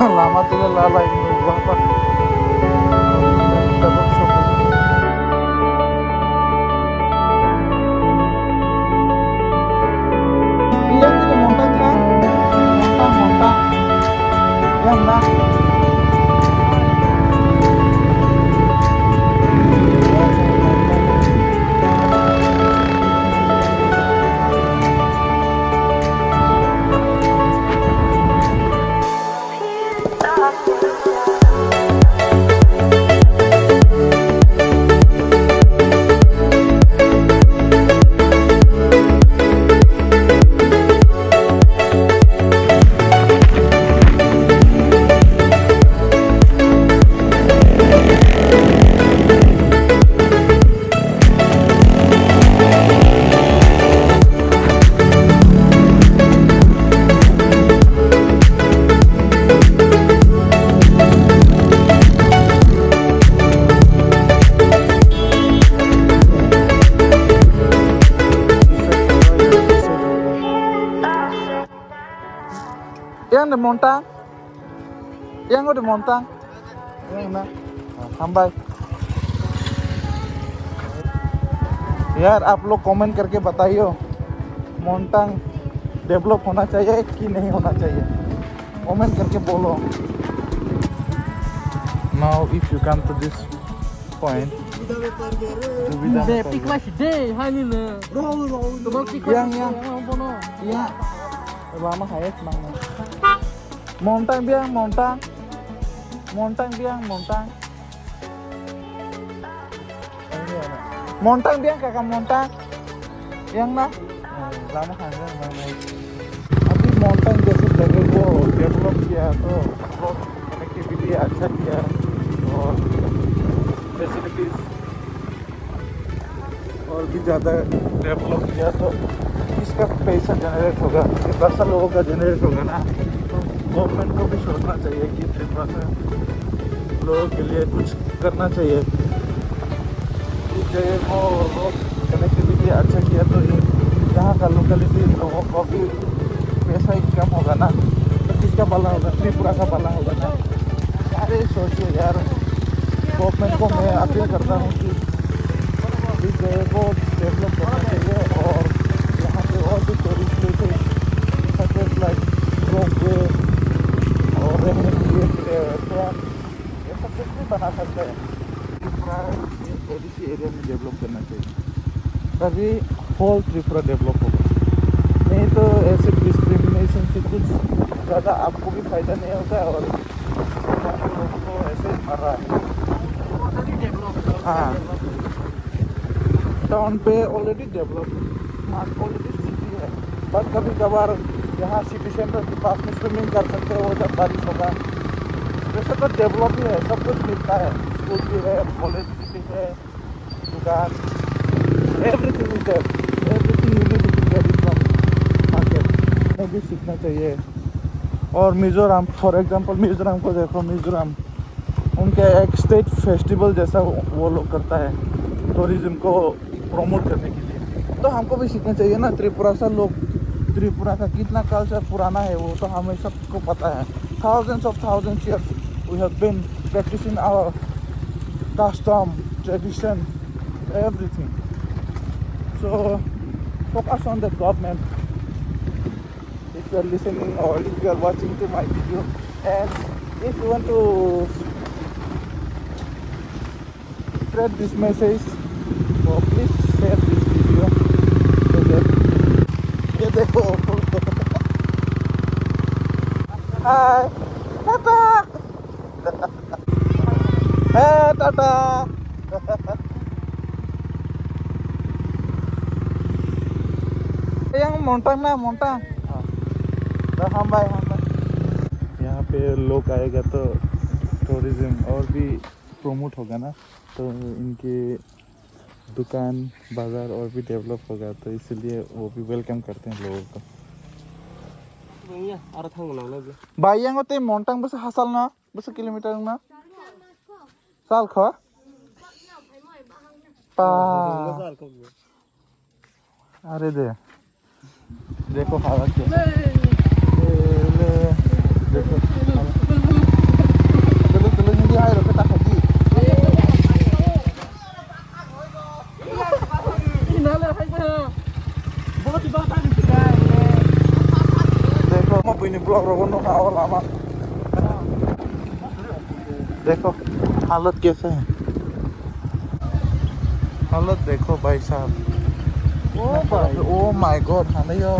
Lama tidak lalai gua apa? Double shop. Iya gitu montang kan? Montang. Yang mana? Yang di Montang, yang udah Montang, yang mana? Sampai. यार आप लोग comment करके बताइए मोंटांग develop होना चाहिए कि नहीं होना चाहिए कमेंट करके बोलो now if you come to this point yang iya lama kayak senang montang biang montang biang kakak montang yang ना lama खाने अभी montang जैसे जगह को डेवलप किया तो रोड कनेक्टिविटी अच्छा किया और फैसिलिटीज और भी ज़्यादा डेवलप किया तो इसका पैसा जनरेट होगा पैसा लोगों का जनरेट होगा ना तो गवर्नमेंट को भी सोचना चाहिए कि त्रिपुरा से लोगों के लिए कुछ करना चाहिए वो रोड कनेक्टिविटी अच्छा किया तो यहाँ का लोकेलिटी लोगों को भी पैसा इनकम होगा ना तो किसका भला होगा त्रिपुरा का भला होगा ना सारे सोचिए यार गवर्नमेंट को मैं अपील करता हूँ कि इस जगह को डेवलप करना चाहिए और यहाँ पे और भी tourist places such as like ropeway और रहने के लिए ट्रैक ये सब कुछ भी बना सकते हैं त्रिपुरा ओडिसी एरिया में डेवलप करना चाहिए तभी होल त्रिपुरा डेवलप होगा नहीं तो ऐसे डिस्क्रिमिनेशन से कुछ ज़्यादा आपको भी फायदा नहीं होता है और लोगों को ऐसे ही मर रहा है हाँ टाउन पे already develop smart already city है बट कभी कभार यहाँ सिटी सेंटर के पास में स्विमिंग कर सकते हैं वो जब बारिश होगा वैसे तो डेवलप ही है सब कुछ मिलता है स्कूल भी है कॉलेज सिटी है दुकान everything is there everything you need to get it from market में भी सीखना चाहिए और मिजोरम फॉर एग्जांपल मिजोरम को देखो मिजोरम उनके एक स्टेट फेस्टिवल जैसा वो लोग करता है टूरिज्म को प्रमोट करने के लिए तो हमको भी सीखना चाहिए ना त्रिपुरा से लोग त्रिपुरा का कितना कल्चर पुराना है वो तो हमें सबको पता है thousands years we have been practicing our custom tradition everything so focus on the government if you are listening or if you are watching to my video and if you want to spread this message so please share this video so that ये देखो हाय Tata hey Tata yang montang ना montang हम भाई यहाँ पे लोग आएगा तो टूरिज्म और भी प्रमोट होगा ना तो इनके दुकान बाज़ार और भी डेवलप होगा तो इसलिए वो भी वेलकम करते हैं लोगों को भाई yang होते मोंटांग बस हासल ना बस किलोमीटर ना साल खा पा अरे देखो हालत देखो हाजी हाय रोके ता हाजी देखो मैं पुनी ब्लॉग रोगनो और लामा देखो हालत कैसे है हालत देखो भाई साहब ओ माय गॉड हाने यो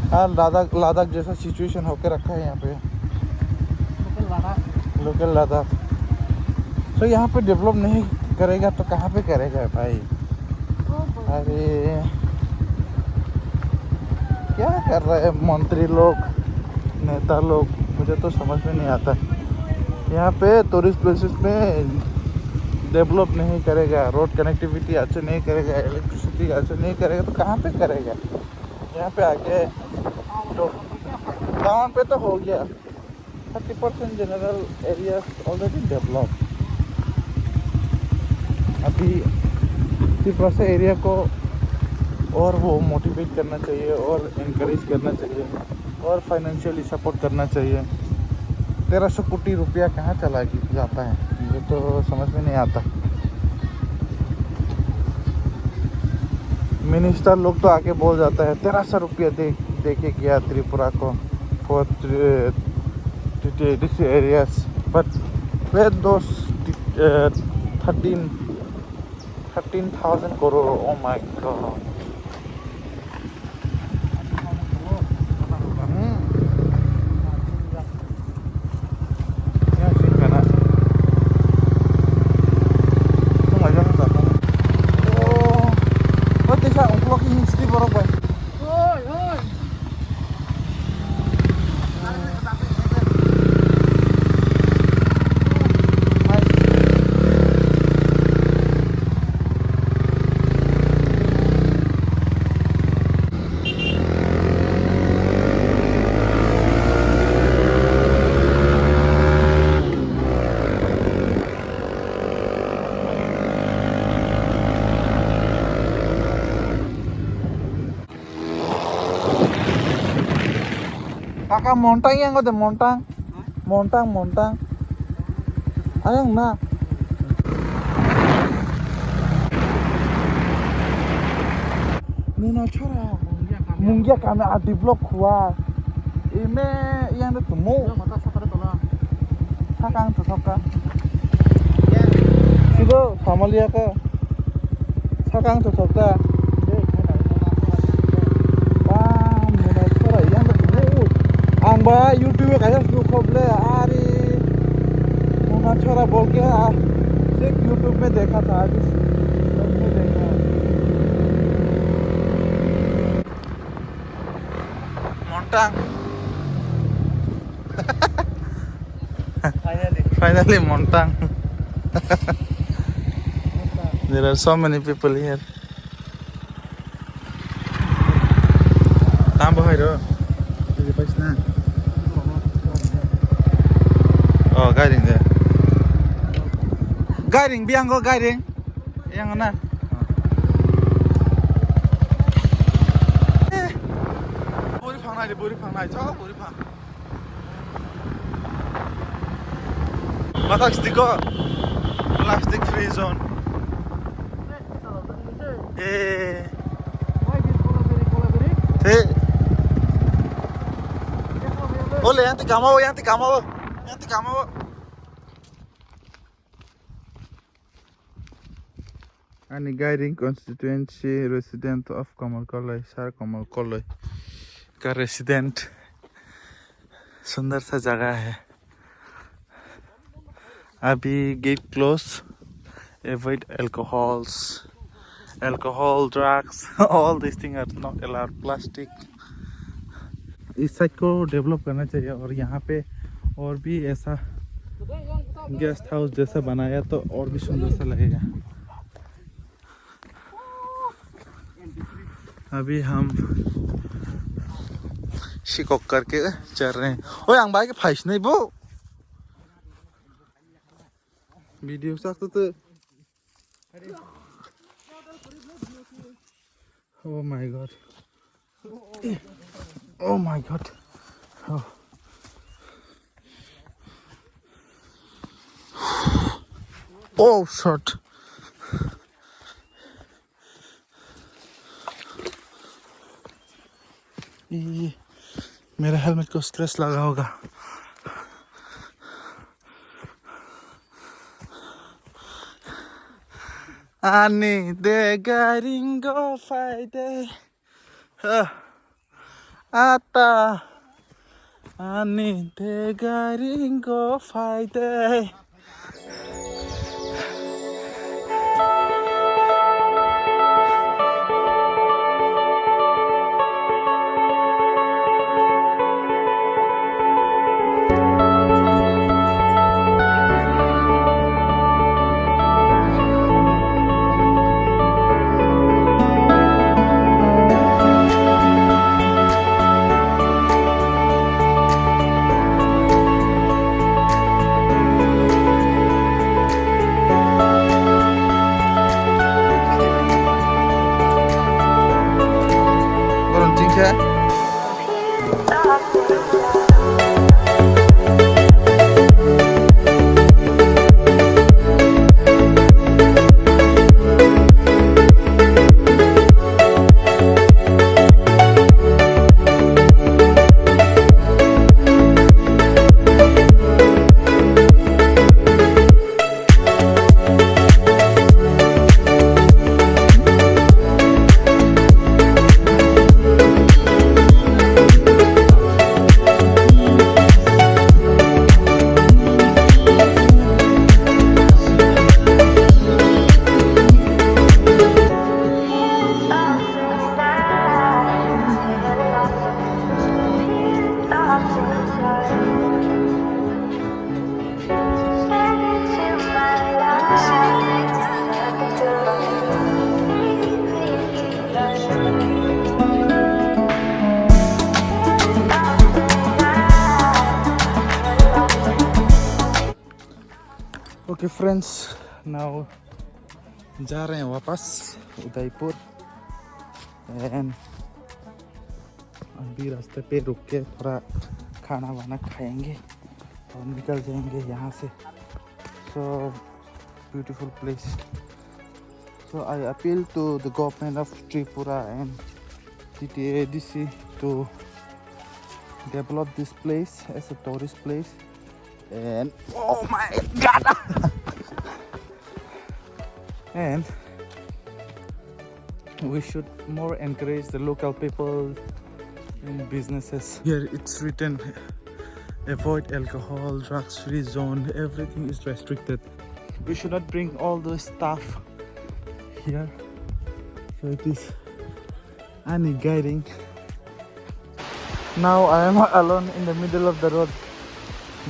लद्दाख लद्दाख जैसा सिचुएशन होके रखा है यहाँ पे लोकल लद्दाख तो यहाँ पे डेवलप नहीं करेगा तो कहाँ पे करेगा भाई अरे क्या कर रहे हैं मंत्री लोग नेता लोग मुझे तो समझ में नहीं आता यहाँ पे टूरिस्ट प्लेसेस में डेवलप नहीं करेगा रोड कनेक्टिविटी अच्छे नहीं करेगा इलेक्ट्रिसिटी अच्छे नहीं करेगा तो कहाँ पे करेगा यहाँ पे आके तो टाउन पे तो हो गया 30% जनरल एरिया ऑलरेडी डेवलप अभी त्रिपुरा से एरिया को और वो मोटिवेट करना चाहिए और इनकरेज करना चाहिए और फाइनेंशियली सपोर्ट करना चाहिए 1300 कोटी रुपया कहाँ चला जाता है मुझे तो समझ में नहीं आता मिनिस्टर लोग तो आके बोल जाता है 1300 रुपया दे के गया त्रिपुरा को for this areas but where those 13,000 crore oh my god Kakak Montang yang ada Montang, Montang, ayang na. Nuna chora, mungia kami adi blok kuat. Ime yang ada temu. Sakang tu sakang. Sido sama lihat ke. Sakang tu sakang. आंबा YouTube में कैसे शुरू खोले अरे मुना छोरा बोल के सिर्फ यूट्यूब में देखा था आज में देखा मोंटांग finally Montang there are so many people here tambah hai oh guiding there guiding biang go guiding yang mana buri phang nai chao buri phang matak stiko plastic free zone Oleh yang tiga mau Ani guiding constituency resident of Kamalkoloi Sar Kamalkoloi का resident सुंदर सा जगह है अभी get close avoid alcohol drugs all these things are not allowed plastic इस side को develop करना चाहिए और यहाँ पे और भी ऐसा गेस्ट हाउस जैसा बनाया तो और भी सुंदर सा लगेगा अभी हम शिकोक करके चल रहे हैं ओए आं बाइक फाइस नहीं वो वीडियो सकते तो oh my God Oh my god. Oh. Oh shit. ये मेरे हेलमेट को स्क्रैच लगा होगा. Ani de garingo faide. Ata. Ani de garingo faide. Okay friends, now जा रहे हैं वापस उदयपुर एंड अभी रास्ते पे रुक के थोड़ा खाना वाना खाएंगे और निकल जाएंगे यहाँ से. So beautiful place. So I appeal to the government of Tripura and TTADC to develop this place as a tourist place. And oh my god. And we should more encourage the local people in businesses. Here it's written avoid alcohol, drugs free zone, everything is restricted. We should not bring all the stuff here. So it is any guiding. Now I am alone in the middle of the road.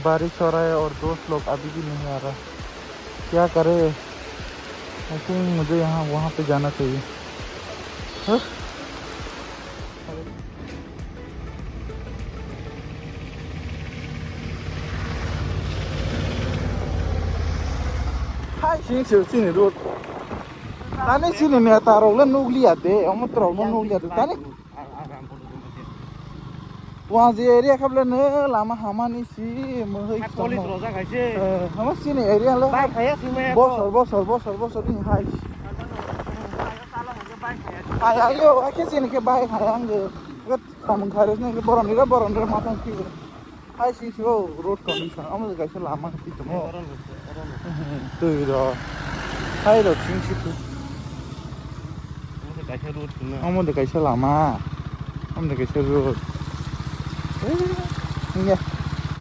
बारिश हो रहा है और दोस्त लोग अभी भी नहीं आ रहा. क्या करे? आई थिंक मुझे यहाँ वहाँ पे जाना चाहिए. Hai sini road. Tani sini nih taruh lah nugliat deh. Om taruh lah nugliat. Tani. वहाँ से एरिया कब लेने लामा हमानी सी मुझे पुलिस रोजा कैसे हम सीने एरिया लो बाइक है सीमे बॉस नहीं हाई आयो आके सीने के बाइक है आंगे अगर हम खारिज नहीं के बरन रे माता की हाई सी वो रोड कंडीशन हम लोग कैसे लामा की तुम तो इधर हाई रोड सी तो हम लोग कैसे लामा हम लोग कैसे रोड. Yeah.